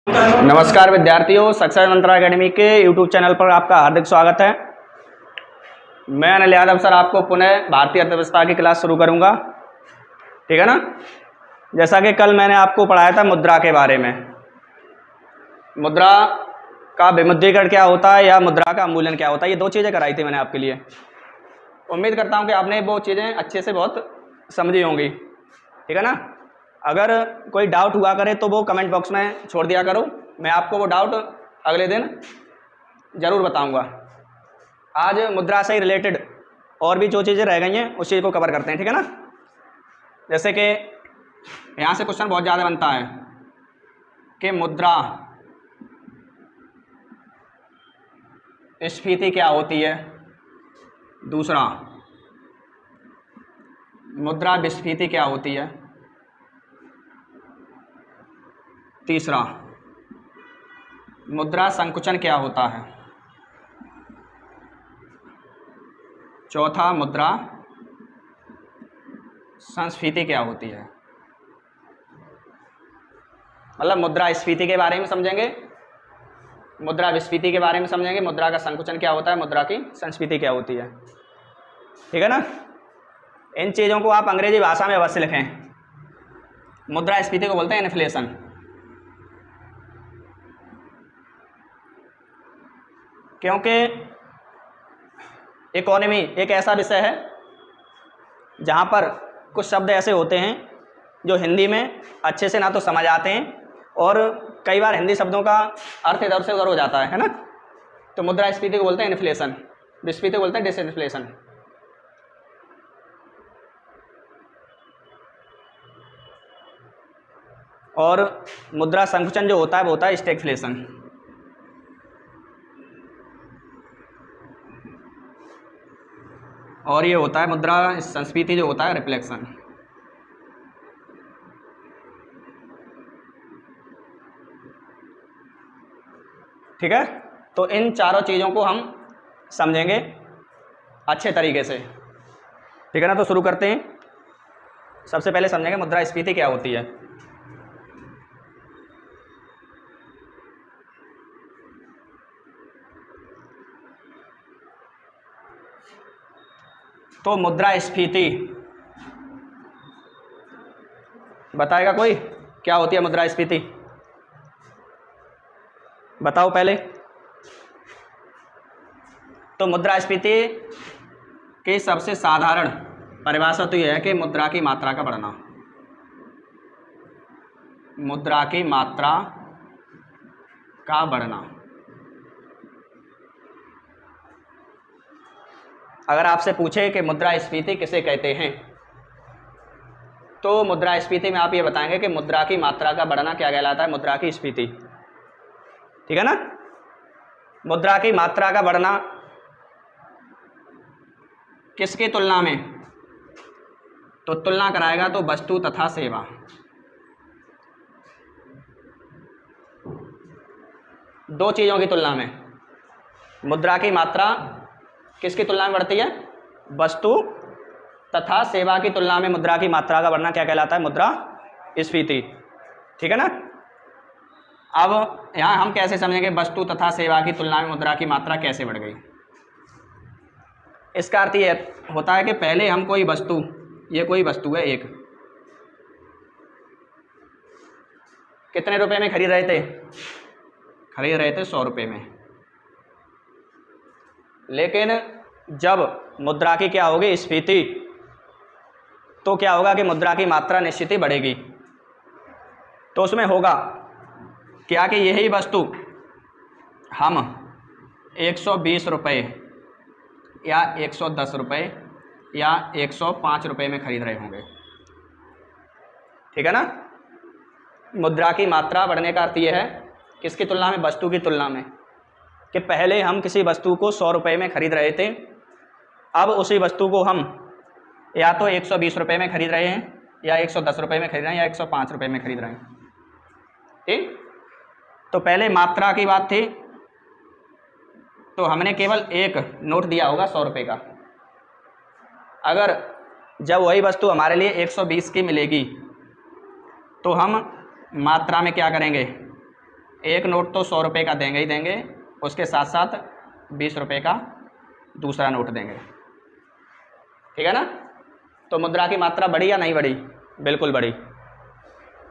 नमस्कार विद्यार्थियों, सक्सेस मंत्रा एकेडमी के यूट्यूब चैनल पर आपका हार्दिक स्वागत है। मैं अनिल यादव सर आपको पुनः भारतीय अर्थव्यवस्था की क्लास शुरू करूंगा, ठीक है ना। जैसा कि कल मैंने आपको पढ़ाया था मुद्रा के बारे में, मुद्रा का विमुद्रीकरण क्या होता है या मुद्रा का अवमूल्यन क्या होता है, ये दो चीज़ें कराई थी मैंने आपके लिए। उम्मीद करता हूँ कि आपने वो चीज़ें अच्छे से बहुत समझी होंगी, ठीक है ना। अगर कोई डाउट हुआ करे तो वो कमेंट बॉक्स में छोड़ दिया करो, मैं आपको वो डाउट अगले दिन ज़रूर बताऊंगा। आज मुद्रा से रिलेटेड और भी जो चीज़ें रह गई हैं उस चीज़ को कवर करते हैं, ठीक है ना। जैसे कि यहाँ से क्वेश्चन बहुत ज़्यादा बनता है कि मुद्रा स्फीति क्या होती है, दूसरा मुद्रा विस्फीति क्या होती है, तीसरा मुद्रा संकुचन क्या होता है, चौथा मुद्रा संस्फीति क्या होती है। मतलब मुद्रा स्फीति के बारे में समझेंगे, मुद्रा विस्फीति के बारे में समझेंगे, मुद्रा का संकुचन क्या होता है, मुद्रा की संस्फीति क्या होती है, ठीक है ना। इन चीज़ों को आप अंग्रेजी भाषा में अवश्य लिखें। मुद्रा स्फीति को बोलते हैं इन्फ्लेशन। क्योंकि इकोनॉमी एक ऐसा विषय है जहाँ पर कुछ शब्द ऐसे होते हैं जो हिंदी में अच्छे से ना तो समझ आते हैं और कई बार हिंदी शब्दों का अर्थ इधर से उधर हो जाता है ना। तो मुद्रा स्फीति को बोलते हैं इन्फ्लेशन, विस्फीति को बोलते हैं डिसइन्फ्लेशन। और मुद्रा संकुचन जो होता है वो होता है स्टैगफ्लेशन। और ये होता है मुद्रा संस्फीति जो होता है रिफ्लेक्शन। ठीक है, तो इन चारों चीज़ों को हम समझेंगे अच्छे तरीके से, ठीक है ना। तो शुरू करते हैं। सबसे पहले समझेंगे मुद्रा स्फीति क्या होती है। तो मुद्रा स्फीति बताएगा कोई, क्या होती है मुद्रा स्फीति, बताओ पहले। तो मुद्रा स्फीति की सबसे साधारण परिभाषा तो यह है कि मुद्रा की मात्रा का बढ़ना, मुद्रा की मात्रा का बढ़ना। अगर आपसे पूछे कि मुद्रा स्फीति किसे कहते हैं तो मुद्रा स्फीति में आप ये बताएंगे कि मुद्रा की मात्रा का बढ़ना क्या कहलाता है, मुद्रा की स्फीति, ठीक है ना। मुद्रा की मात्रा का बढ़ना किसकी तुलना में, तो तुलना कराएगा तो वस्तु तथा सेवा। दो चीज़ों की तुलना में मुद्रा की मात्रा किसकी तुलना में बढ़ती है, वस्तु तथा सेवा की तुलना में मुद्रा की मात्रा का बढ़ना क्या कहलाता है, मुद्रा स्फीति, ठीक है ना। अब यहाँ हम कैसे समझेंगे वस्तु तथा सेवा की तुलना में मुद्रा की मात्रा कैसे बढ़ गई। इसका अर्थ ये होता है कि पहले हम कोई वस्तु, ये कोई वस्तु है एक, कितने रुपए में खरीद रहे थे, खरीद रहे थे 100 रुपये में। लेकिन जब मुद्रा की क्या होगी, स्फीति, तो क्या होगा कि मुद्रा की मात्रा निश्चित ही बढ़ेगी। तो उसमें होगा क्या कि यही वस्तु हम 120 रुपये या 110 रुपये या 105 रुपये में खरीद रहे होंगे, ठीक है ना। मुद्रा की मात्रा बढ़ने का अर्थ यह है किसकी तुलना में, वस्तु की तुलना में, कि पहले हम किसी वस्तु को 100 रुपये में खरीद रहे थे, अब उसी वस्तु को हम या तो 120 रुपये में खरीद रहे हैं या 110 रुपये में खरीद रहे हैं या 105 रुपये में खरीद रहे हैं, ठीक। तो पहले मात्रा की बात थी तो हमने केवल एक नोट दिया होगा 100 रुपये का। अगर जब वही वस्तु हमारे लिए 120 की मिलेगी तो हम मात्रा में क्या करेंगे, एक नोट तो 100 रुपये का देंगे ही देंगे, उसके साथ साथ 20 रुपये का दूसरा नोट देंगे, ठीक है ना। तो मुद्रा की मात्रा बढ़ी या नहीं बढ़ी? बिल्कुल बढ़ी।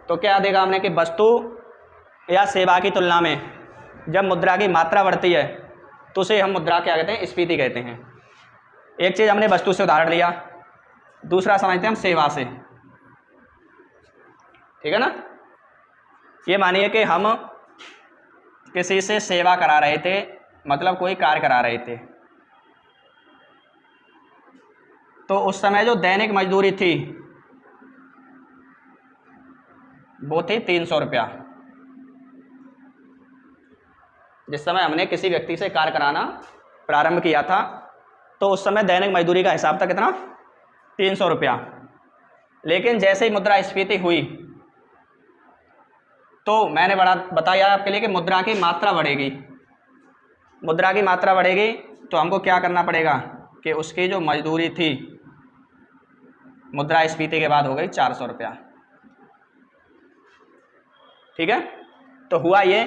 तो क्या देगा हमने कि वस्तु या सेवा की तुलना में जब मुद्रा की मात्रा बढ़ती है तो उसे हम मुद्रा क्या कहते हैं? स्फीति कहते हैं। एक चीज़ हमने वस्तु से उदाहरण लिया, दूसरा समझते हैं हम सेवा से, ठीक है ना। ये मानिए कि हम किसी से सेवा करा रहे थे, मतलब कोई कार्य करा रहे थे, तो उस समय जो दैनिक मजदूरी थी वो थी 300 रुपया। जिस समय हमने किसी व्यक्ति से कार्य कराना प्रारंभ किया था तो उस समय दैनिक मजदूरी का हिसाब था कितना? 300 रुपया। लेकिन जैसे ही मुद्रास्फीति हुई तो मैंने बताया आपके लिए कि मुद्रा की मात्रा बढ़ेगी। मुद्रा की मात्रा बढ़ेगी तो हमको क्या करना पड़ेगा कि उसकी जो मजदूरी थी मुद्रास्फीति के बाद हो गई 400 रुपया, ठीक है। तो हुआ ये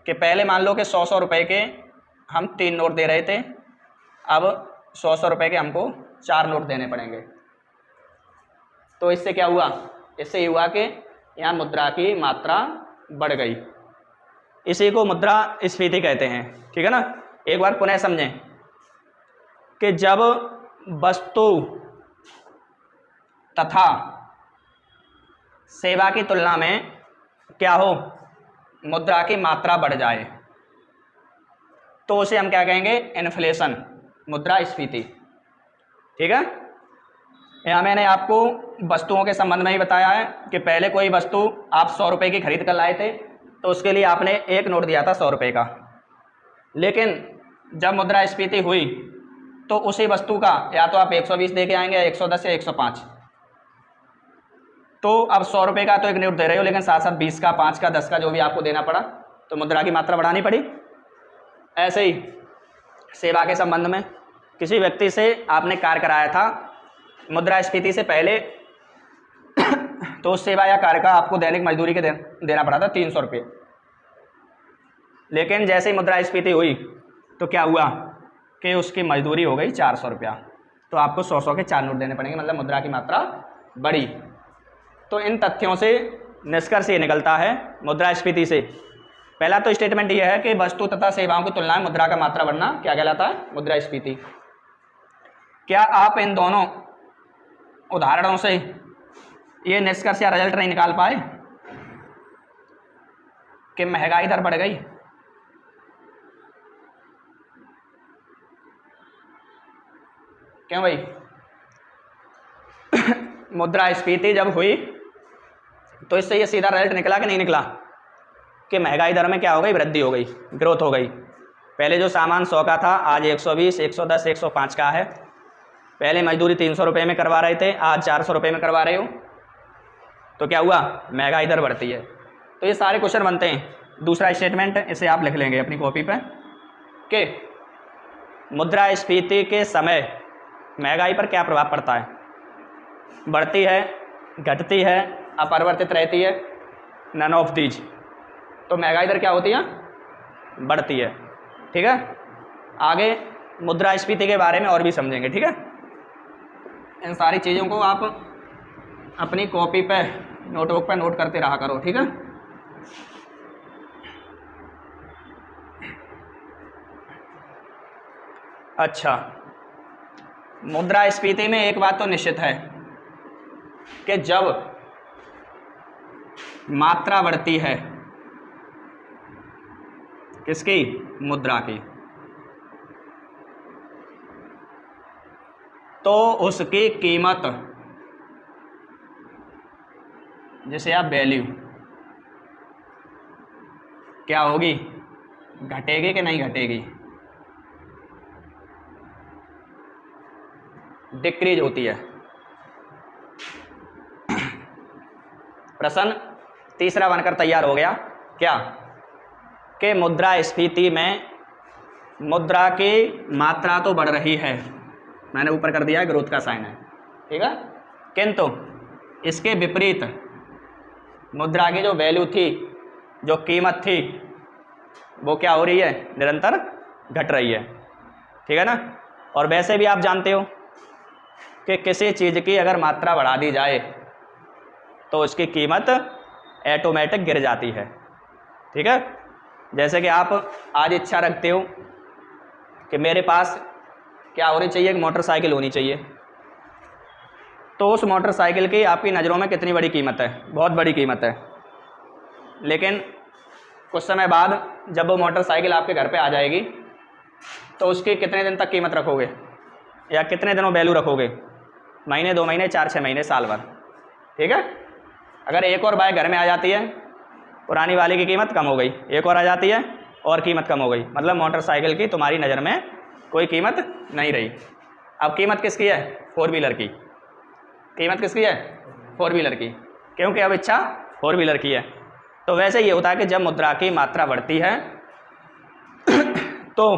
कि पहले मान लो कि 100 रुपये के हम 3 नोट दे रहे थे, अब 100 रुपये के हमको 4 नोट देने पड़ेंगे। तो इससे क्या हुआ? इससे ये हुआ कि यहाँ मुद्रा की मात्रा बढ़ गई। इसी को मुद्रा स्फीति कहते हैं, ठीक है ना। एक बार पुनः समझें कि जब वस्तु तथा सेवा की तुलना में क्या हो? मुद्रा की मात्रा बढ़ जाए तो उसे हम क्या कहेंगे? इन्फ्लेशन, मुद्रास्फीति, ठीक है। यहाँ मैंने आपको वस्तुओं के संबंध में ही बताया है कि पहले कोई वस्तु आप 100 रुपये की खरीद कर लाए थे तो उसके लिए आपने एक नोट दिया था 100 रुपये का, लेकिन जब मुद्रास्फीति हुई तो उसी वस्तु का या तो आप 120 दे के आएंगे या 110 या 105। तो अब 100 रुपये का तो एक नोट दे रहे हो, लेकिन साथ साथ 20 का, 5 का, 10 का जो भी आपको देना पड़ा, तो मुद्रा की मात्रा बढ़ानी पड़ी। ऐसे ही सेवा के संबंध में किसी व्यक्ति से आपने कार्य कराया था मुद्रास्फीति से पहले तो उस सेवा या कार्य का आपको दैनिक मजदूरी के देना पड़ा था 300 रुपये। लेकिन जैसे ही मुद्रास्फीति हुई तो क्या हुआ कि उसकी मजदूरी हो गई 400 रुपया, तो आपको 100 के 4 नोट देने पड़ेंगे, मतलब मुद्रा की मात्रा बढ़ी। तो इन तथ्यों से निष्कर्ष ये निकलता है मुद्रास्फीति से, पहला तो स्टेटमेंट ये है कि वस्तु तथा सेवाओं की तुलना में मुद्रा का मात्रा बढ़ना क्या कहलाता है? मुद्रास्फीति। क्या आप इन दोनों उदाहरणों से ये निष्कर्ष या रिजल्ट नहीं निकाल पाए कि महंगाई दर बढ़ गई? क्यों भाई? मुद्रास्फीति जब हुई तो इससे ये सीधा रिजल्ट निकला कि नहीं निकला कि महंगाई दर में क्या हो गई? वृद्धि हो गई, ग्रोथ हो गई। पहले जो सामान 100 का था आज 120, 110, 105 का है। पहले मजदूरी 300 रुपये में करवा रहे थे, आज 400 रुपये में करवा रहे हो, तो क्या हुआ? महंगाई दर बढ़ती है। तो ये सारे क्वेश्चन बनते हैं। दूसरा स्टेटमेंट इसे आप लिख लेंगे अपनी कॉपी पर कि मुद्रास्फीति के समय महंगाई पर क्या प्रभाव पड़ता है? बढ़ती है, घटती है, अपरिवर्तित रहती है, नन ऑफ दीज। तो महंगाई दर क्या होती है? बढ़ती है, ठीक है। आगे मुद्रास्फीति के बारे में और भी समझेंगे, ठीक है। इन सारी चीज़ों को आप अपनी कॉपी पे, नोटबुक पे नोट करते रहा करो, ठीक है। अच्छा, मुद्रास्फीति में एक बात तो निश्चित है कि जब मात्रा बढ़ती है किसकी? मुद्रा की, तो उसकी कीमत, जिसे आप वैल्यू, क्या होगी? घटेगी कि नहीं घटेगी? डिक्रीज होती है। प्रश्न तीसरा बनकर तैयार हो गया, क्या कि मुद्रास्फीति में मुद्रा की मात्रा तो बढ़ रही है, मैंने ऊपर कर दिया, ग्रोथ का साइन है, ठीक है, किंतु इसके विपरीत मुद्रा की जो वैल्यू थी, जो कीमत थी, वो क्या हो रही है, निरंतर घट रही है, ठीक है ना। और वैसे भी आप जानते हो कि किसी चीज़ की अगर मात्रा बढ़ा दी जाए तो उसकी कीमत ऑटोमेटिक गिर जाती है, ठीक है। जैसे कि आप आज इच्छा रखते हो कि मेरे पास क्या होनी चाहिए, एक मोटरसाइकिल होनी चाहिए, तो उस मोटरसाइकिल की आपकी नज़रों में कितनी बड़ी कीमत है, बहुत बड़ी कीमत है। लेकिन कुछ समय बाद जब वो मोटरसाइकिल आपके घर पे आ जाएगी तो उसकी कितने दिन तक कीमत रखोगे, या कितने दिनों वैल्यू रखोगे, महीने, 2 महीने, 4-6 महीने, साल भर, ठीक है। अगर एक और बाइक घर में आ जाती है, पुरानी वाली की कीमत कम हो गई, एक और आ जाती है और कीमत कम हो गई, मतलब मोटरसाइकिल की तुम्हारी नज़र में कोई कीमत नहीं रही। अब कीमत किसकी है, 4 व्हीलर की। कीमत किसकी है, 4 व्हीलर की, क्योंकि अब इच्छा 4 व्हीलर की है। तो वैसे ये होता है कि जब मुद्रा की मात्रा बढ़ती है तो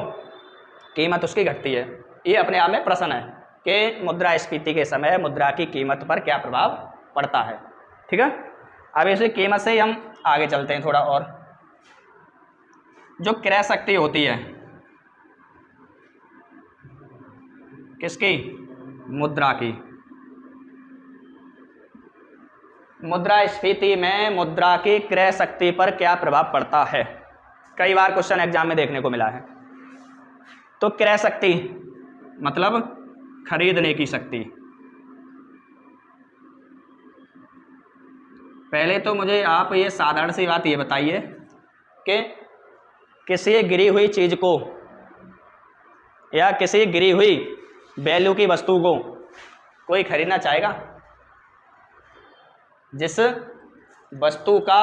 कीमत उसकी घटती है। ये अपने आप में प्रश्न है कि मुद्रास्फीति के समय मुद्रा की कीमत पर क्या प्रभाव पड़ता है, ठीक है। अब इसी कीमत से ही हम आगे चलते हैं थोड़ा और। जो क्रय शक्ति होती है किसकी, मुद्रा की। मुद्रास्फीति में मुद्रा की क्रय शक्ति पर क्या प्रभाव पड़ता है, कई बार क्वेश्चन एग्जाम में देखने को मिला है। तो क्रय शक्ति मतलब खरीदने की शक्ति। पहले तो मुझे आप ये साधारण सी बात ये बताइए कि किसी गिरी हुई चीज़ को या किसी गिरी हुई वैल्यू की वस्तु को कोई खरीदना चाहेगा? जिस वस्तु का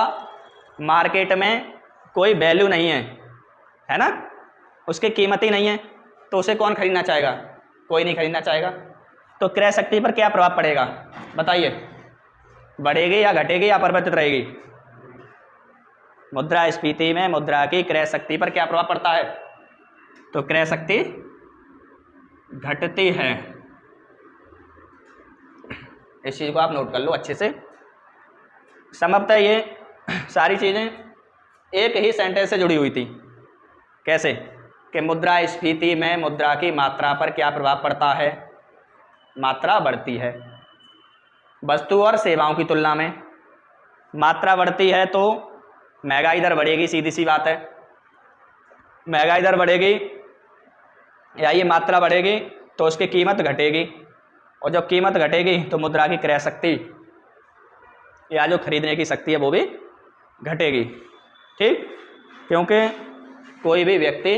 मार्केट में कोई वैल्यू नहीं है ना, उसकी कीमत ही नहीं है, तो उसे कौन खरीदना चाहेगा, कोई नहीं खरीदना चाहेगा। तो क्रय शक्ति पर क्या प्रभाव पड़ेगा बताइए, बढ़ेगी या घटेगी या परिवर्तित रहेगी? मुद्रास्फीति में मुद्रा की क्रय शक्ति पर क्या प्रभाव पड़ता है? तो क्रय शक्ति घटती है। इस चीज़ को आप नोट कर लो अच्छे से। संभवतः ये सारी चीज़ें एक ही सेंटेंस से जुड़ी हुई थी। कैसे कि मुद्रास्फीति में मुद्रा की मात्रा पर क्या प्रभाव पड़ता है, मात्रा बढ़ती है। वस्तु और सेवाओं की तुलना में मात्रा बढ़ती है तो महंगाई दर बढ़ेगी, सीधी सी बात है। महंगाई दर बढ़ेगी या ये मात्रा बढ़ेगी तो उसकी कीमत घटेगी, और जब कीमत घटेगी तो मुद्रा की क्रय शक्ति या जो खरीदने की शक्ति है वो भी घटेगी, ठीक। क्योंकि कोई भी व्यक्ति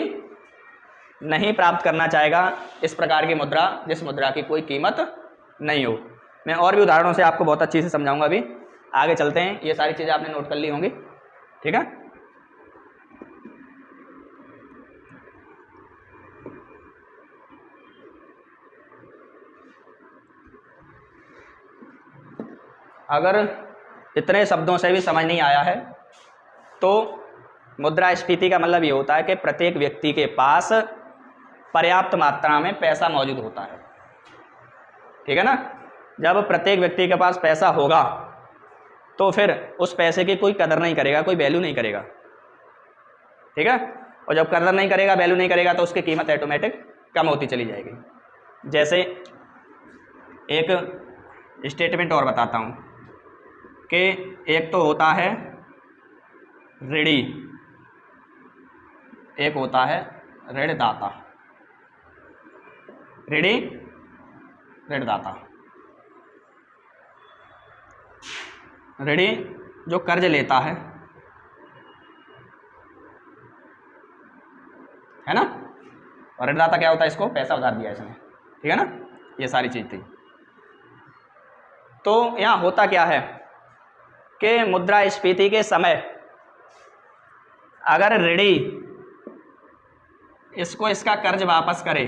नहीं प्राप्त करना चाहेगा इस प्रकार की मुद्रा जिस मुद्रा की कोई कीमत नहीं हो। मैं और भी उदाहरणों से आपको बहुत अच्छी से समझाऊंगा। अभी आगे चलते हैं, ये सारी चीज़ें आपने नोट कर ली होंगी, ठीक है। अगर इतने शब्दों से भी समझ नहीं आया है तो मुद्रास्फीति का मतलब ये होता है कि प्रत्येक व्यक्ति के पास पर्याप्त मात्रा में पैसा मौजूद होता है, ठीक है ना। जब प्रत्येक व्यक्ति के पास पैसा होगा तो फिर उस पैसे की कोई कदर नहीं करेगा, कोई वैल्यू नहीं करेगा, ठीक है। और जब कदर नहीं करेगा, वैल्यू नहीं करेगा तो उसकी कीमत ऑटोमेटिक कम होती चली जाएगी। जैसे एक स्टेटमेंट और बताता हूँ कि एक तो होता है ऋणी, एक होता है ऋणदाता। ऋणी, ऋणदाता। ऋणी जो कर्ज लेता है ना, और ऋणदाता क्या होता है, इसको पैसा उधार दिया इसने, ठीक है ना। ये सारी चीज थी। तो यहाँ होता क्या है कि मुद्रास्फीति के समय अगर ऋणी इसको इसका कर्ज वापस करे,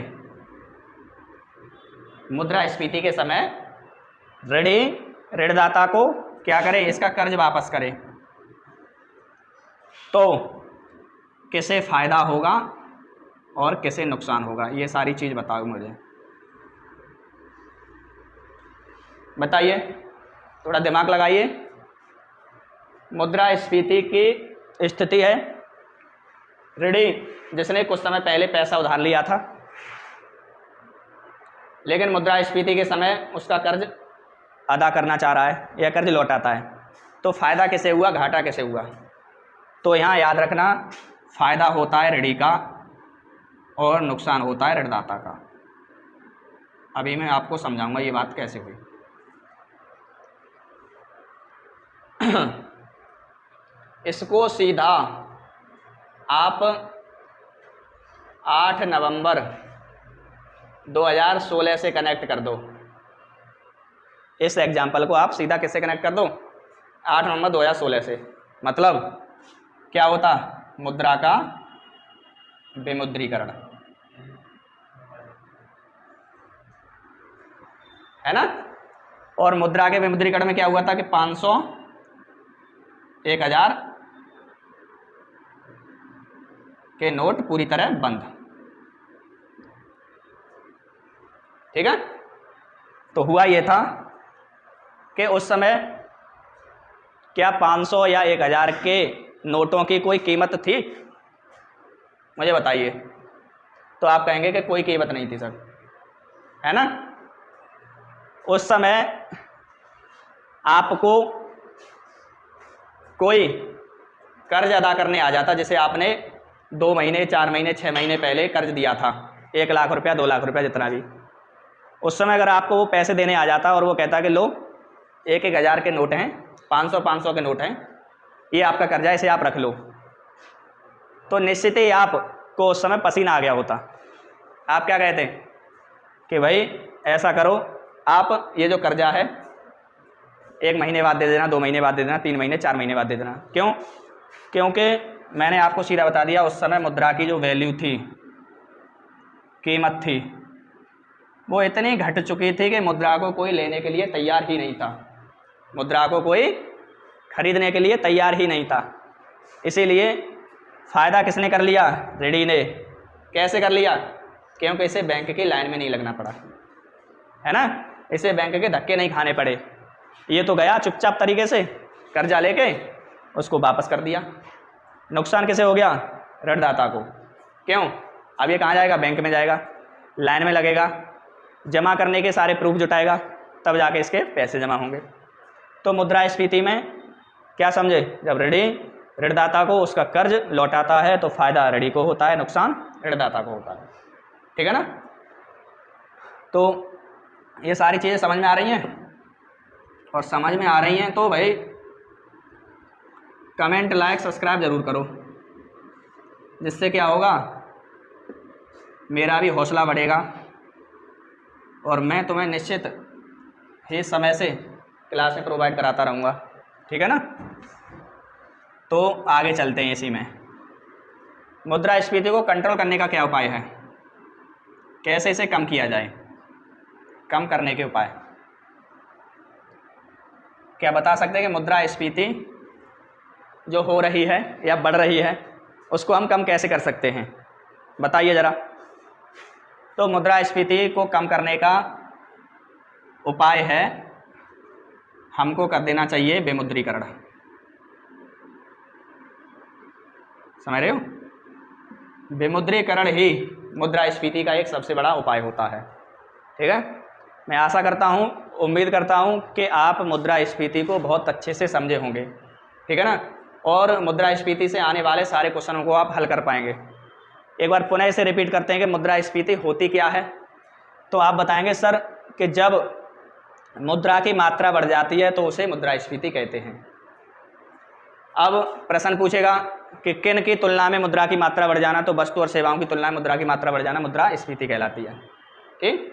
मुद्रास्फीति के समय ऋणी ऋणदाता को क्या करे, इसका कर्ज वापस करे, तो किसे फायदा होगा और किसे नुकसान होगा, ये सारी चीज बताओ मुझे, बताइए, थोड़ा दिमाग लगाइए। मुद्रास्फीति की स्थिति है ऋणी जिसने कुछ समय पहले पैसा उधार लिया था, लेकिन मुद्रास्फीति के समय उसका कर्ज अदा करना चाह रहा है या कर्ज लौटाता है, तो फ़ायदा किसे हुआ, घाटा किसे हुआ? तो यहाँ याद रखना, फ़ायदा होता है ऋणी का और नुकसान होता है ऋणदाता का। अभी मैं आपको समझाऊंगा ये बात कैसे हुई। इसको सीधा आप 8 नवंबर 2016 से कनेक्ट कर दो। इस एग्जाम्पल को आप सीधा किससे कनेक्ट कर दो? 8 नवंबर 2016 से। मतलब क्या होता? मुद्रा का विमुद्रीकरण, है ना। और मुद्रा के विमुद्रीकरण में क्या हुआ था कि 500, 1000 के नोट पूरी तरह बंद। ठीक है। तो हुआ यह था कि उस समय क्या 500 या 1000 के नोटों की कोई कीमत थी? मुझे बताइए। तो आप कहेंगे कि कोई कीमत नहीं थी सर, है ना। उस समय आपको कोई कर्ज अदा करने आ जाता, जैसे आपने 2 महीने, 4 महीने, 6 महीने पहले कर्ज दिया था, 1 लाख रुपया, 2 लाख रुपया, जितना भी। उस समय अगर आपको वो पैसे देने आ जाता और वो कहता कि लो 1-1000 के नोट हैं, 500-500 के नोट हैं, ये आपका कर्जा, इसे आप रख लो, तो निश्चित ही आपको उस समय पसीना आ गया होता। आप क्या कहते कि भाई ऐसा करो, आप ये जो कर्जा है 1 महीने बाद दे देना, 2 महीने बाद दे देना, 3 महीने, 4 महीने बाद दे देना। क्यों? क्योंकि मैंने आपको सीधा बता दिया, उस समय मुद्रा की जो वैल्यू थी, कीमत थी, वो इतनी घट चुकी थी कि मुद्रा को कोई लेने के लिए तैयार ही नहीं था, मुद्रा को कोई खरीदने के लिए तैयार ही नहीं था। इसीलिए फ़ायदा किसने कर लिया? ऋणी ने। कैसे कर लिया? क्योंकि इसे बैंक की लाइन में नहीं लगना पड़ा, है ना, इसे बैंक के धक्के नहीं खाने पड़े। ये तो गया चुपचाप तरीके से कर्जा लेके उसको वापस कर दिया। नुकसान किसे हो गया? ऋणदाता को। क्यों? अब ये कहाँ जाएगा? बैंक में जाएगा, लाइन में लगेगा, जमा करने के सारे प्रूफ जुटाएगा, तब जाके इसके पैसे जमा होंगे। तो मुद्रास्फीति में क्या समझे? जब ऋणी ऋणदाता को उसका कर्ज लौटाता है तो फायदा ऋणी को होता है, नुकसान ऋणदाता को होता है। ठीक है ना। तो ये सारी चीज़ें समझ में आ रही हैं, और समझ में आ रही हैं तो भाई कमेंट, लाइक, सब्सक्राइब ज़रूर करो, जिससे क्या होगा, मेरा भी हौसला बढ़ेगा और मैं तुम्हें निश्चित ही समय से क्लासें प्रोवाइड कराता रहूँगा। ठीक है ना। तो आगे चलते हैं इसी में। मुद्रास्फीति को कंट्रोल करने का क्या उपाय है? कैसे इसे कम किया जाए? कम करने के उपाय क्या बता सकते हैं कि मुद्रास्फीति जो हो रही है या बढ़ रही है उसको हम कम कैसे कर सकते हैं? बताइए ज़रा। तो मुद्रास्फीति को कम करने का उपाय है, हमको कर देना चाहिए विमुद्रीकरण। समझ रहे हो? विमुद्रीकरण ही मुद्रास्फीति का एक सबसे बड़ा उपाय होता है। ठीक है। मैं आशा करता हूँ, उम्मीद करता हूँ कि आप मुद्रास्फीति को बहुत अच्छे से समझे होंगे। ठीक है ना। और मुद्रास्फीति से आने वाले सारे क्वेश्चनों को आप हल कर पाएंगे। एक बार पुनः इसे रिपीट करते हैं कि मुद्रास्फीति होती क्या है। तो आप बताएंगे सर कि जब मुद्रा की मात्रा बढ़ जाती है तो उसे मुद्रास्फीति कहते हैं। अब प्रश्न पूछेगा कि किन की तुलना में मुद्रा की मात्रा बढ़ जाना? तो वस्तु और सेवाओं की तुलना में मुद्रा की मात्रा बढ़ जाना मुद्रास्फीति कहलाती है। ठीक।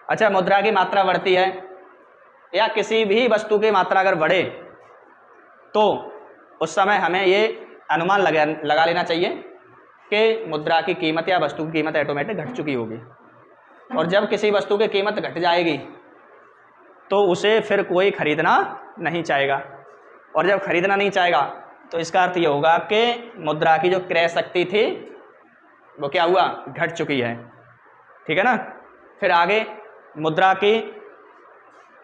अच्छा, मुद्रा की मात्रा बढ़ती है या किसी भी वस्तु की मात्रा अगर बढ़े तो उस समय हमें ये अनुमान लगा लेना चाहिए कि मुद्रा की कीमत या वस्तु की कीमत ऑटोमेटिक घट चुकी होगी। और जब किसी वस्तु की कीमत घट जाएगी तो उसे फिर कोई खरीदना नहीं चाहेगा, और जब खरीदना नहीं चाहेगा तो इसका अर्थ ये होगा कि मुद्रा की जो क्रय शक्ति थी वो क्या हुआ? घट चुकी है। ठीक है ना। फिर आगे मुद्रा की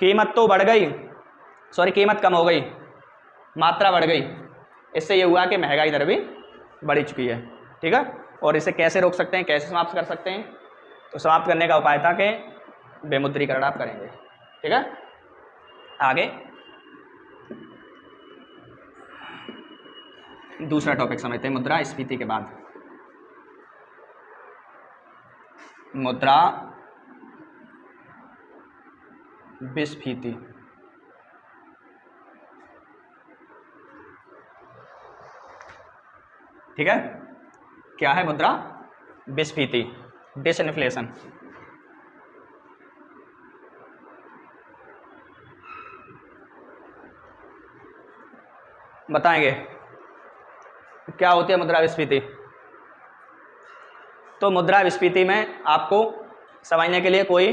कीमत तो बढ़ गई, कीमत कम हो गई, मात्रा बढ़ गई। इससे ये हुआ कि महंगाई दर भी बढ़ चुकी है। ठीक है। और इसे कैसे रोक सकते हैं, कैसे समाप्त कर सकते हैं? तो समाप्त करने का उपाय था कि विमुद्रीकरण आप करेंगे, ठीक है। आगे दूसरा टॉपिक समझते हैं, मुद्रास्फीति के बाद। मुद्रा विस्फीति, ठीक है। क्या है मुद्रा विस्फीति? डिसइन्फ्लेशन। बताएंगे क्या होती है मुद्रा विस्फीति? तो मुद्रा विस्फीति में आपको समझने के लिए कोई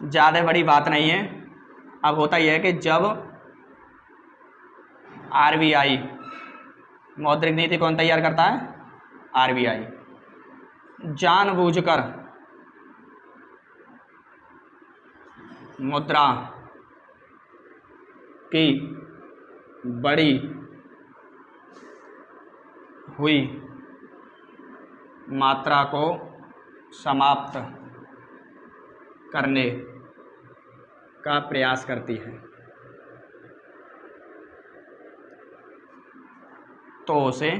ज़्यादा बड़ी बात नहीं है। अब होता यह है कि जब आरबीआई, मौद्रिक नीति कौन तैयार करता है? आरबीआई, जानबूझकर मुद्रा की बड़ी हुई मात्रा को समाप्त करने का प्रयास करती है, तो उसे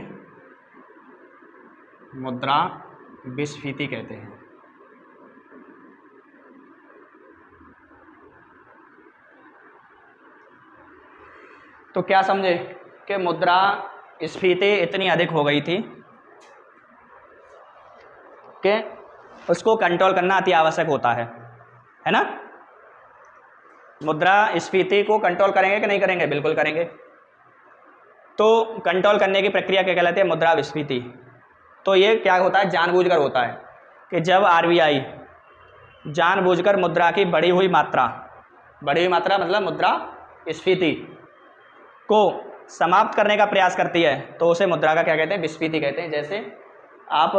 मुद्रा विस्फीति कहते हैं। तो क्या समझे कि मुद्रा स्फीति इतनी अधिक हो गई थी कि उसको कंट्रोल करना अति आवश्यक होता है ना। मुद्रा स्फीति को कंट्रोल करेंगे कि नहीं करेंगे? बिल्कुल करेंगे। तो कंट्रोल करने की प्रक्रिया क्या कहलाती है? मुद्रा विस्फीति। तो ये क्या होता है? जानबूझकर होता है कि जब आरबीआई जानबूझकर मुद्रा की बढ़ी हुई मात्रा मतलब मुद्रा स्फीति को समाप्त करने का प्रयास करती है, तो उसे मुद्रा का क्या कहते हैं? विस्फीति कहते हैं। जैसे आप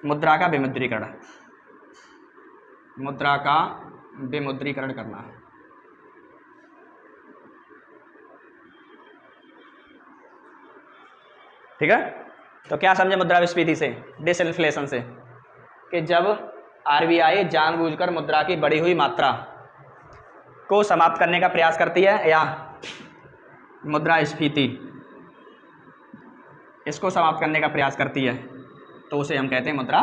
मुद्रा का विमुद्रीकरण, मुद्रा का विमुद्रीकरण करना है, ठीक है। तो क्या समझे मुद्रा विस्फीति से? डिसइन्फ्लेशन से, कि जब आरबीआई जानबूझकर मुद्रा की बढ़ी हुई मात्रा को समाप्त करने का प्रयास करती है, या मुद्रा स्फीति इसको समाप्त करने का प्रयास करती है, तो उसे हम कहते हैं मुद्रा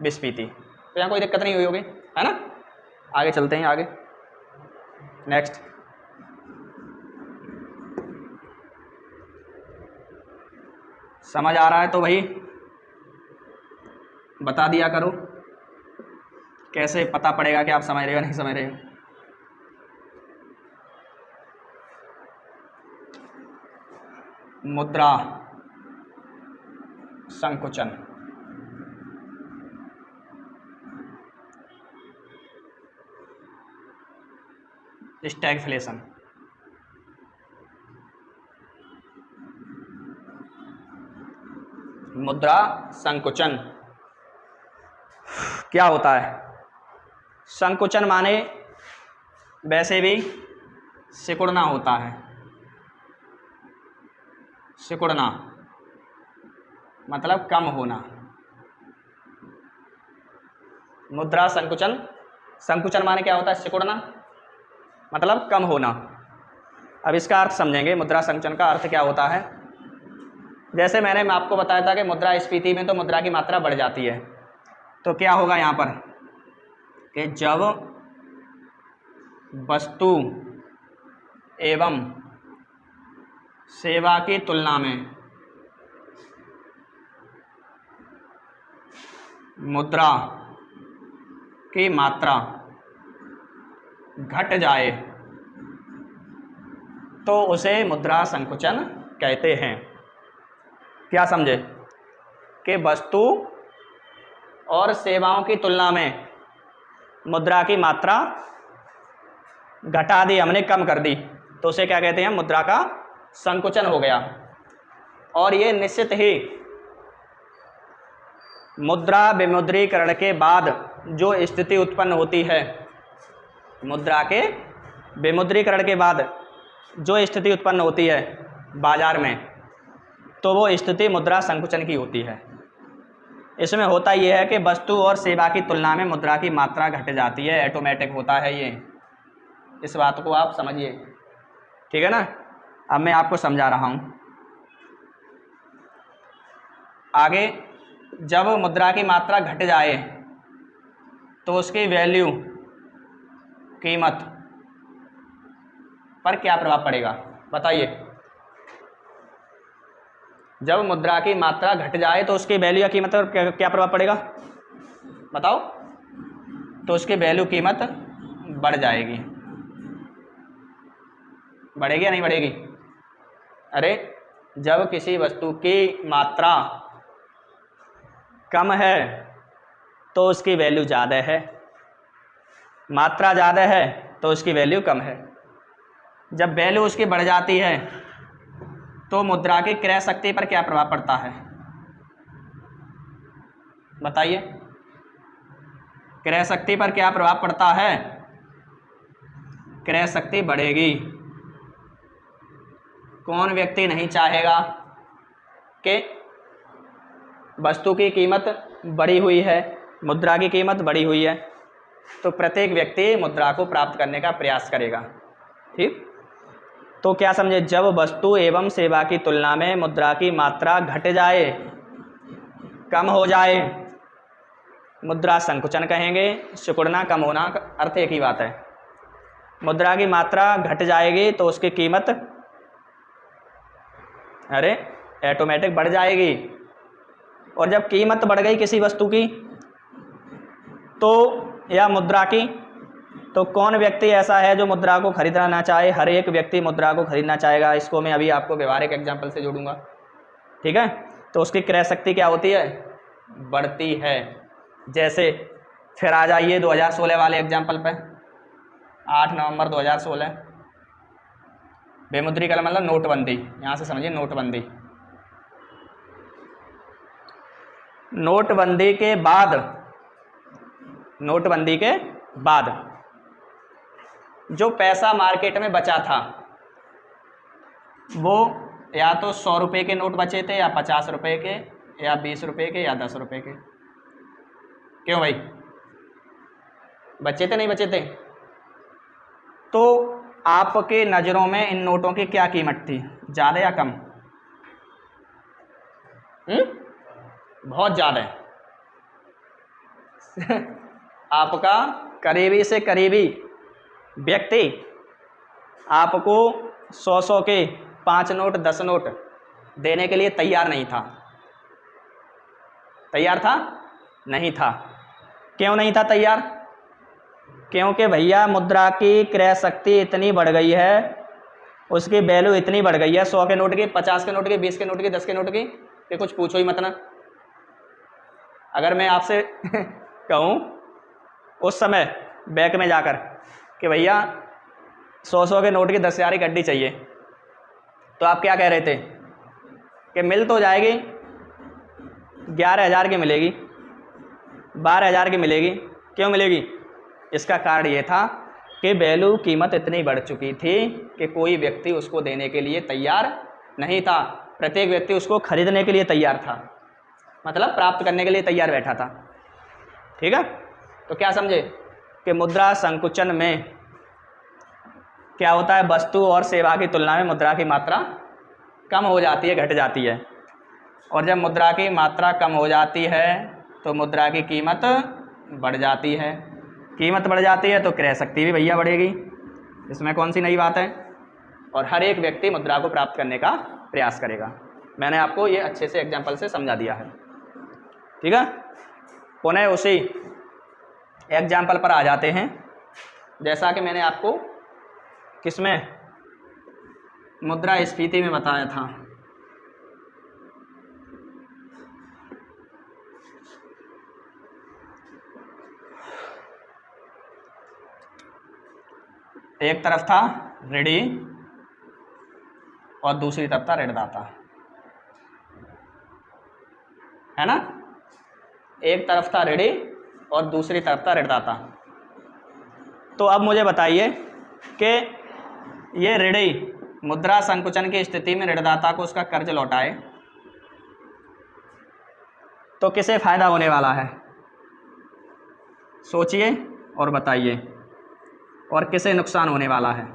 विस्फीति। तो यहाँ कोई दिक्कत नहीं हुई होगी, है ना। आगे चलते हैं, आगे नेक्स्ट। समझ आ रहा है तो भाई बता दिया करो, कैसे पता पड़ेगा कि आप समझ रहे हो नहीं समझ रहे हो। मुद्रा संकुचन, स्टैगफ्लेशन। मुद्रा संकुचन क्या होता है? संकुचन माने वैसे भी सिकुड़ना होता है। सिकुड़ना मतलब कम होना। मुद्रा संकुचन, संकुचन माने क्या होता है? सिकुड़ना मतलब कम होना। अब इसका अर्थ समझेंगे, मुद्रा संकुचन का अर्थ क्या होता है। जैसे मैंने आपको बताया था कि मुद्रा स्फीति में तो मुद्रा की मात्रा बढ़ जाती है, तो क्या होगा यहाँ पर कि जब वस्तु एवं सेवा की तुलना में मुद्रा की मात्रा घट जाए तो उसे मुद्रा संकुचन कहते हैं। क्या समझे कि वस्तु और सेवाओं की तुलना में मुद्रा की मात्रा घटा दी हमने, कम कर दी, तो उसे क्या कहते हैं? मुद्रा का संकुचन हो गया। और ये निश्चित ही मुद्रा विमुद्रीकरण के बाद जो स्थिति उत्पन्न होती है, मुद्रा के विमुद्रीकरण के बाद जो स्थिति उत्पन्न होती है बाजार में, तो वो स्थिति मुद्रा संकुचन की होती है। इसमें होता यह है कि वस्तु और सेवा की तुलना में मुद्रा की मात्रा घट जाती है, ऑटोमेटिक होता है ये। इस बात को आप समझिए, ठीक है ना। अब मैं आपको समझा रहा हूँ आगे। जब मुद्रा की मात्रा घट जाए तो उसकी वैल्यू, कीमत पर क्या प्रभाव पड़ेगा, बताइए। जब मुद्रा की मात्रा घट जाए तो उसकी वैल्यू या कीमत पर क्या प्रभाव पड़ेगा, बताओ। तो उसकी वैल्यू, कीमत बढ़ जाएगी। बढ़ेगी या नहीं बढ़ेगी? अरे जब किसी वस्तु की मात्रा कम है तो उसकी वैल्यू ज़्यादा है, मात्रा ज़्यादा है तो उसकी वैल्यू कम है। जब वैल्यू उसकी बढ़ जाती है तो मुद्रा की क्रय शक्ति पर क्या प्रभाव पड़ता है, बताइए। क्रय शक्ति पर क्या प्रभाव पड़ता है? क्रय शक्ति बढ़ेगी। कौन व्यक्ति नहीं चाहेगा कि वस्तु की कीमत बढ़ी हुई है, मुद्रा की कीमत बढ़ी हुई है, तो प्रत्येक व्यक्ति मुद्रा को प्राप्त करने का प्रयास करेगा, ठीक। तो क्या समझे, जब वस्तु एवं सेवा की तुलना में मुद्रा की मात्रा घट जाए, कम हो जाए, मुद्रा संकुचन कहेंगे, सिकुड़ना, कम होना, अर्थ एक ही बात है। मुद्रा की मात्रा घट जाएगी तो उसकी कीमत अरे ऑटोमेटिक बढ़ जाएगी। और जब कीमत बढ़ गई किसी वस्तु की तो, या मुद्रा की, तो कौन व्यक्ति ऐसा है जो मुद्रा को खरीदना ना चाहे? हर एक व्यक्ति मुद्रा को खरीदना चाहेगा। इसको मैं अभी आपको व्यवहारिक एग्जाम्पल से जोड़ूंगा, ठीक है। तो उसकी क्रय शक्ति क्या होती है, बढ़ती है। जैसे फिर आ जाइए 2016 वाले एग्जाम्पल पे। 8 नवंबर 2016 विमुद्रीकरण मतलब नोटबंदी। यहाँ से समझिए, नोटबंदी। नोटबंदी के बाद जो पैसा मार्केट में बचा था वो या तो 100 रुपये के नोट बचे थे, या 50 रुपये के, या 20 रुपये के, या 10 रुपये के। क्यों भाई, बचे थे नहीं बचे थे? तो आपके नज़रों में इन नोटों की क्या कीमत थी, ज़्यादा या कम? बहुत ज़्यादा। आपका करीबी से करीबी व्यक्ति आपको 100 के 5 नोट, 10 नोट देने के लिए तैयार नहीं था। तैयार था? नहीं था। क्यों नहीं था तैयार? क्योंकि भैया मुद्रा की क्रय शक्ति इतनी बढ़ गई है, उसकी वैल्यू इतनी बढ़ गई है, 100 के नोट की, 50 के नोट की, 20 के नोट की, 10 के नोट की, कि कुछ पूछो ही मत ना। अगर मैं आपसे कहूँ उस समय बैंक में जाकर कि भैया 100 के नोट की 10,000 की गड्डी चाहिए, तो आप क्या कह रहे थे कि मिल तो जाएगी, 11,000 की मिलेगी, 12,000 की मिलेगी। क्यों मिलेगी? इसका कारण ये था कि वैल्यू, कीमत इतनी बढ़ चुकी थी कि कोई व्यक्ति उसको देने के लिए तैयार नहीं था। प्रत्येक व्यक्ति उसको खरीदने के लिए तैयार था, मतलब प्राप्त करने के लिए तैयार बैठा था, ठीक है। तो क्या समझे कि मुद्रा संकुचन में क्या होता है, वस्तु और सेवा की तुलना में मुद्रा की मात्रा कम हो जाती है, घट जाती है। और जब मुद्रा की मात्रा कम हो जाती है तो मुद्रा की कीमत बढ़ जाती है। कीमत बढ़ जाती है तो क्रय शक्ति भी भैया बढ़ेगी। इसमें कौन सी नई बात है? और हर एक व्यक्ति मुद्रा को प्राप्त करने का प्रयास करेगा। मैंने आपको ये अच्छे से एग्जाम्पल से समझा दिया है, ठीक है। पुनः उसी एग्जाम्पल पर आ जाते हैं, जैसा कि मैंने आपको किसमें, मुद्रास्फीति में बताया था। एक तरफ था ऋणी और दूसरी तरफ था ऋणदाता, है ना। एक तरफ था ऋणी और दूसरी तरफ था ऋणदाता। तो अब मुझे बताइए कि ये ऋणी मुद्रा संकुचन की स्थिति में ऋणदाता को उसका कर्ज लौटाए, तो किसे फ़ायदा होने वाला है? सोचिए और बताइए, और किसे नुकसान होने वाला है?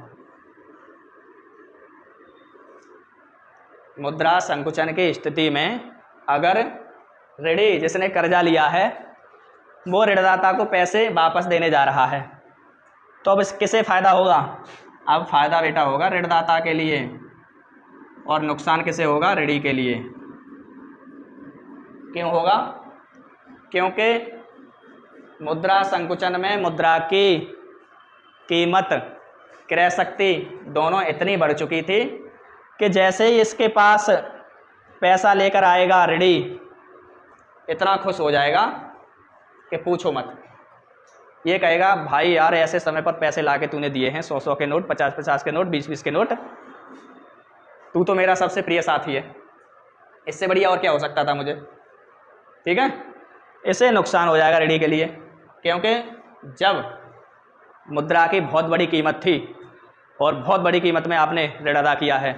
मुद्रा संकुचन की स्थिति में अगर ऋणी जिसने कर्जा लिया है वो ऋणदाता को पैसे वापस देने जा रहा है, तो अब इस किसे फ़ायदा होगा? अब फ़ायदा बेटा होगा ऋणदाता के लिए, और नुकसान किसे होगा? ऋणी के लिए। क्यों होगा? क्योंकि मुद्रा संकुचन में मुद्रा की कीमत, क्रय शक्ति दोनों इतनी बढ़ चुकी थी कि जैसे ही इसके पास पैसा लेकर आएगा ऋणी, इतना खुश हो जाएगा कि पूछो मत। ये कहेगा भाई यार ऐसे समय पर पैसे लाके तूने दिए हैं, 100-100 के नोट, 50-50 के नोट, 20-20 के नोट, तू तो मेरा सबसे प्रिय साथी है, इससे बढ़िया और क्या हो सकता था मुझे? ठीक है, इससे नुकसान हो जाएगा ऋणी के लिए, क्योंकि जब मुद्रा की बहुत बड़ी कीमत थी और बहुत बड़ी कीमत में आपने ऋण अदा किया है,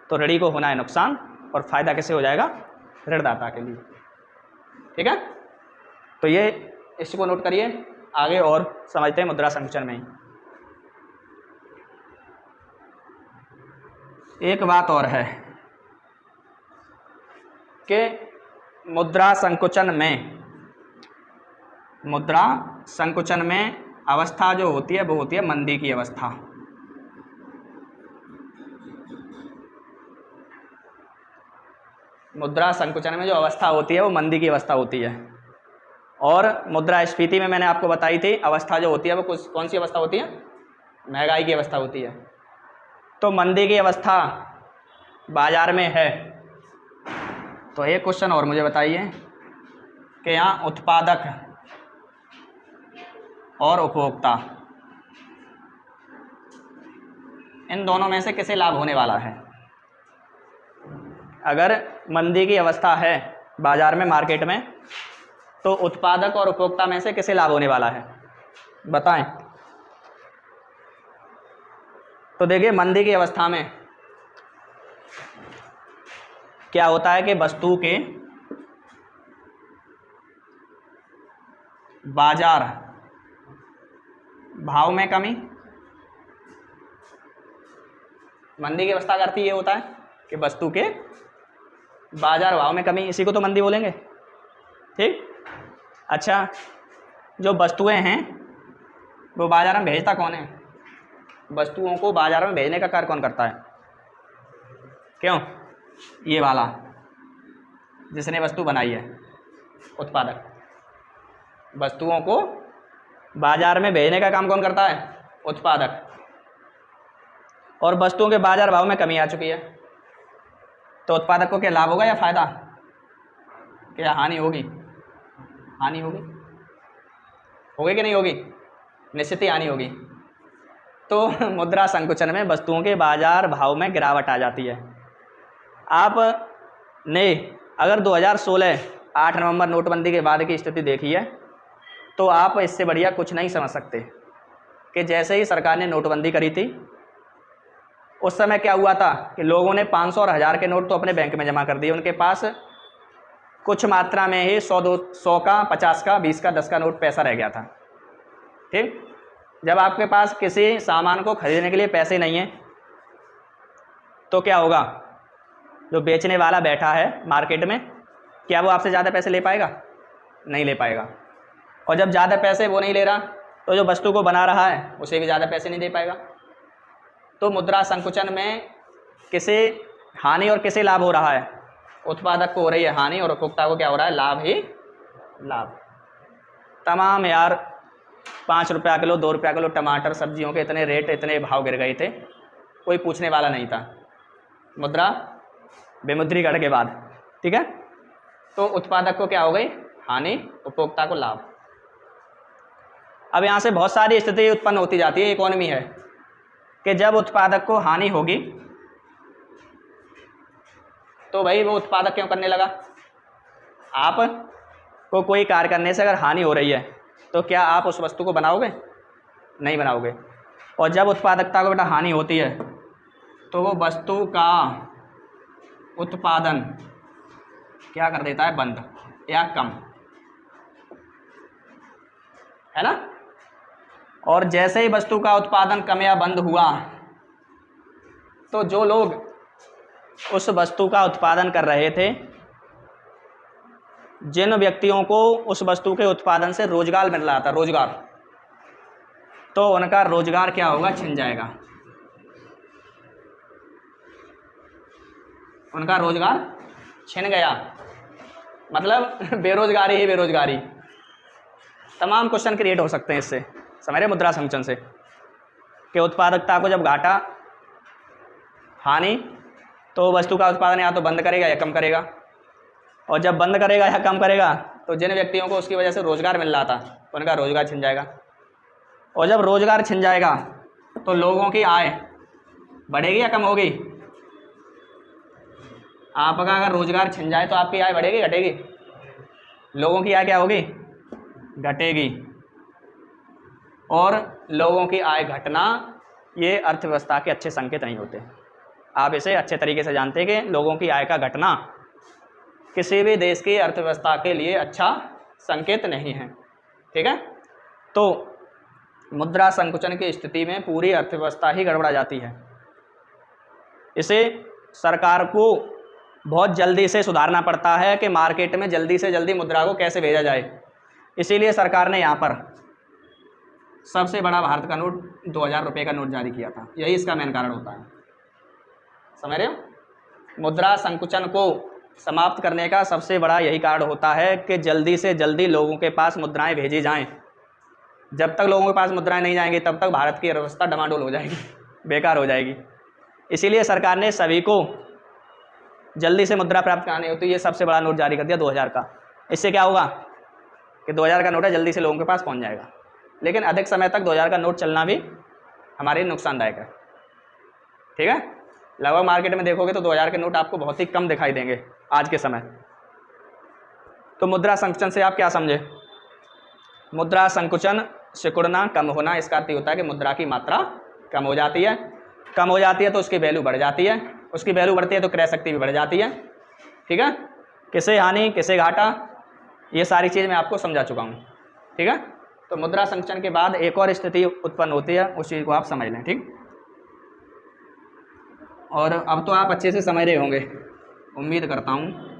तो ऋणी को होना है नुकसान, और फ़ायदा किसे हो जाएगा? ऋणदाता के लिए। ठीक है, तो ये इसको नोट करिए, आगे और समझते हैं मुद्रा संकुचन में ही। एक बात और है कि मुद्रा संकुचन में अवस्था जो होती है वो होती है मंदी की अवस्था। मुद्रा संकुचन में जो अवस्था होती है वो मंदी की अवस्था होती है, और मुद्रास्फीति में मैंने आपको बताई थी अवस्था जो होती है वो कौन सी अवस्था होती है? महंगाई की अवस्था होती है। तो मंदी की अवस्था बाजार में है, तो एक क्वेश्चन और मुझे बताइए कि यहाँ उत्पादक और उपभोक्ता, इन दोनों में से किसे लाभ होने वाला है? अगर मंदी की अवस्था है बाजार में, मार्केट में, तो उत्पादक और उपभोक्ता में से किसे लाभ होने वाला है? बताएं। तो देखिए मंदी की अवस्था में क्या होता है कि वस्तु के बाजार भाव में कमी। मंदी की अवस्था का अर्थ ये होता है कि वस्तु के बाजार भाव में कमी, इसी को तो मंदी बोलेंगे। ठीक, अच्छा, जो वस्तुएं हैं वो बाजार में भेजता कौन है? वस्तुओं को बाजार में भेजने का कार्य कौन करता है? क्यों? ये वाला जिसने वस्तु बनाई है, उत्पादक। वस्तुओं को बाजार में भेजने का काम कौन करता है? उत्पादक। और वस्तुओं के बाजार भाव में कमी आ चुकी है, तो उत्पादक को क्या लाभ होगा या फायदा? क्या हानि होगी? हानि होगी। होगी कि नहीं होगी? निश्चित ही हानि होगी। तो मुद्रा संकुचन में वस्तुओं के बाजार भाव में गिरावट आ जाती है। आपने अगर 2016 8 नवंबर नोटबंदी के बाद की स्थिति देखी है, तो आप इससे बढ़िया कुछ नहीं समझ सकते कि जैसे ही सरकार ने नोटबंदी करी थी, उस समय क्या हुआ था कि लोगों ने 500 और 1000 के नोट तो अपने बैंक में जमा कर दिए। उनके पास कुछ मात्रा में ही 100 का, 50 का, 20 का, 10 का नोट पैसा रह गया था। ठीक, जब आपके पास किसी सामान को खरीदने के लिए पैसे नहीं हैं, तो क्या होगा? जो बेचने वाला बैठा है मार्केट में, क्या वो आपसे ज़्यादा पैसे ले पाएगा? नहीं ले पाएगा। और जब ज़्यादा पैसे वो नहीं ले रहा, तो जो वस्तु को बना रहा है उसे भी ज़्यादा पैसे नहीं दे पाएगा। तो मुद्रा संकुचन में किसे हानि और किसे लाभ हो रहा है? उत्पादक को हो रही है हानि, और उपभोक्ता को क्या हो रहा है? लाभ ही लाभ। तमाम यार 5 रुपया किलो, 2 रुपया किलो टमाटर, सब्जियों के इतने रेट, इतने भाव गिर गए थे, कोई पूछने वाला नहीं था मुद्रा विमुद्रीकरण के बाद। ठीक है, तो उत्पादक को क्या हो गई? हानि, उपभोक्ता को लाभ। अब यहाँ से बहुत सारी स्थिति उत्पन्न होती जाती है, इकोनॉमी है, कि जब उत्पादक को हानि होगी तो भाई वो उत्पादक क्यों करने लगा? आप को कोई कार्य करने से अगर हानि हो रही है, तो क्या आप उस वस्तु को बनाओगे? नहीं बनाओगे। और जब उत्पादकता को बेटा हानि होती है, तो वो वस्तु का उत्पादन क्या कर देता है? बंद। या कम, है ना। और जैसे ही वस्तु का उत्पादन कम या बंद हुआ तो जो लोग उस वस्तु का उत्पादन कर रहे थे, जिन व्यक्तियों को उस वस्तु के उत्पादन से रोजगार मिल रहा था, रोजगार, तो उनका रोजगार क्या होगा, छिन जाएगा। उनका रोजगार छिन गया, मतलब बेरोजगारी ही बेरोजगारी। तमाम क्वेश्चन क्रिएट हो सकते हैं इससे, समझ रहे, मुद्रा संकुचन से, कि उत्पादकता को जब घाटा, हानि, तो वस्तु का उत्पादन या तो बंद करेगा या कम करेगा, और जब बंद करेगा या कम करेगा तो जिन व्यक्तियों को उसकी वजह से रोजगार मिल रहा था उनका रोजगार छिन जाएगा, और जब रोजगार छिन जाएगा तो लोगों की आय बढ़ेगी या कम होगी। आपका अगर रोजगार छिन जाए तो आपकी आय बढ़ेगी घटेगी, लोगों की आय क्या होगी, घटेगी। और लोगों की आय घटना ये अर्थव्यवस्था के अच्छे संकेत नहीं होते। आप इसे अच्छे तरीके से जानते हैं कि लोगों की आय का घटना किसी भी देश की अर्थव्यवस्था के लिए अच्छा संकेत नहीं है, ठीक है। तो मुद्रा संकुचन की स्थिति में पूरी अर्थव्यवस्था ही गड़बड़ा जाती है। इसे सरकार को बहुत जल्दी से सुधारना पड़ता है कि मार्केट में जल्दी से जल्दी मुद्रा को कैसे भेजा जाए। इसीलिए सरकार ने यहाँ पर सबसे बड़ा भारत का नोट 2000 रुपये का नोट जारी किया था, यही इसका मेन कारण होता है, समझ रहे हो। मुद्रा संकुचन को समाप्त करने का सबसे बड़ा यही कारण होता है कि जल्दी से जल्दी लोगों के पास मुद्राएं भेजी जाएं। जब तक लोगों के पास मुद्राएं नहीं जाएंगी तब तक भारत की अर्थव्यवस्था डमाडोल हो जाएगी, बेकार हो जाएगी। इसीलिए सरकार ने सभी को जल्दी से मुद्रा प्राप्त करानी होती है, ये सबसे बड़ा नोट जारी कर दिया 2000 का। इससे क्या होगा कि 2000 का नोट है, जल्दी से लोगों के पास पहुंच जाएगा। लेकिन अधिक समय तक 2000 का नोट चलना भी हमारे लिए नुकसानदायक है, ठीक है। लगभग मार्केट में देखोगे तो 2000 के नोट आपको बहुत ही कम दिखाई देंगे आज के समय। तो मुद्रा संकुचन से आप क्या समझे, मुद्रा संकुचन, सिकुड़ना, कम होना, इसका अर्थ होता है कि मुद्रा की मात्रा कम हो जाती है। कम हो जाती है तो उसकी वैल्यू बढ़ जाती है, उसकी वैल्यू बढ़ती है तो क्रय शक्ति भी बढ़ जाती है, ठीक है। किसे हानि किसे घाटा, ये सारी चीज़ मैं आपको समझा चुका हूँ, ठीक है। तो मुद्रा संकुचन के बाद एक और स्थिति उत्पन्न होती है, उस चीज़ को आप समझ लें, ठीक। और अब तो आप अच्छे से समझ रहे होंगे, उम्मीद करता हूँ।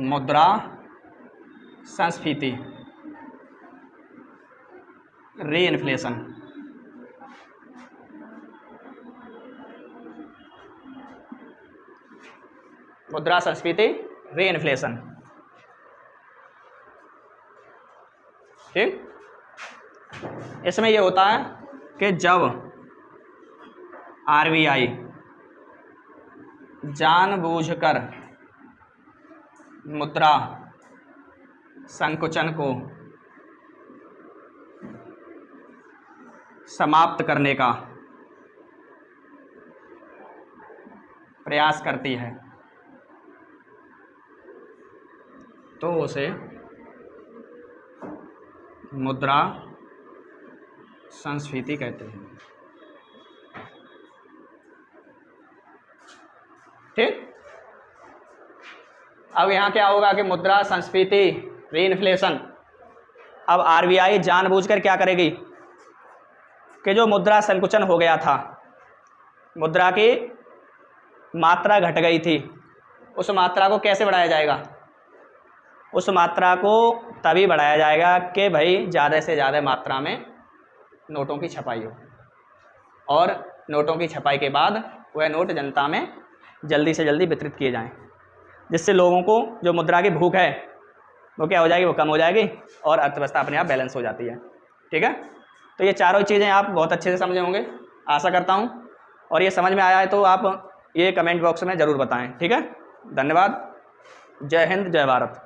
मुद्रा संस्फीति, रीइन्फ्लेशन, मुद्रा संस्फीति, रीइन्फ्लेशन, ठीक। इसमें यह होता है कि जब आरबीआई जानबूझकर मुद्रा संकुचन को समाप्त करने का प्रयास करती है तो उसे मुद्रा संस्फीति कहते हैं, ठीक। अब यहाँ क्या होगा कि मुद्रा संस्फीति, रीइन्फ्लेशन, अब आरबीआई जानबूझकर क्या करेगी कि जो मुद्रा संकुचन हो गया था, मुद्रा की मात्रा घट गई थी, उस मात्रा को कैसे बढ़ाया जाएगा, उस मात्रा को तभी बढ़ाया जाएगा कि भाई ज़्यादा से ज़्यादा मात्रा में नोटों की छपाई हो, और नोटों की छपाई के बाद वह नोट जनता में जल्दी से जल्दी वितरित किए जाएं, जिससे लोगों को जो मुद्रा की भूख है वो क्या हो जाएगी, वो कम हो जाएगी, और अर्थव्यवस्था अपने आप बैलेंस हो जाती है, ठीक है। तो ये चारों चीज़ें आप बहुत अच्छे से समझे होंगे, आशा करता हूँ। और ये समझ में आया है तो आप ये कमेंट बॉक्स में ज़रूर बताएं, ठीक है। धन्यवाद। जय हिंद, जय भारत।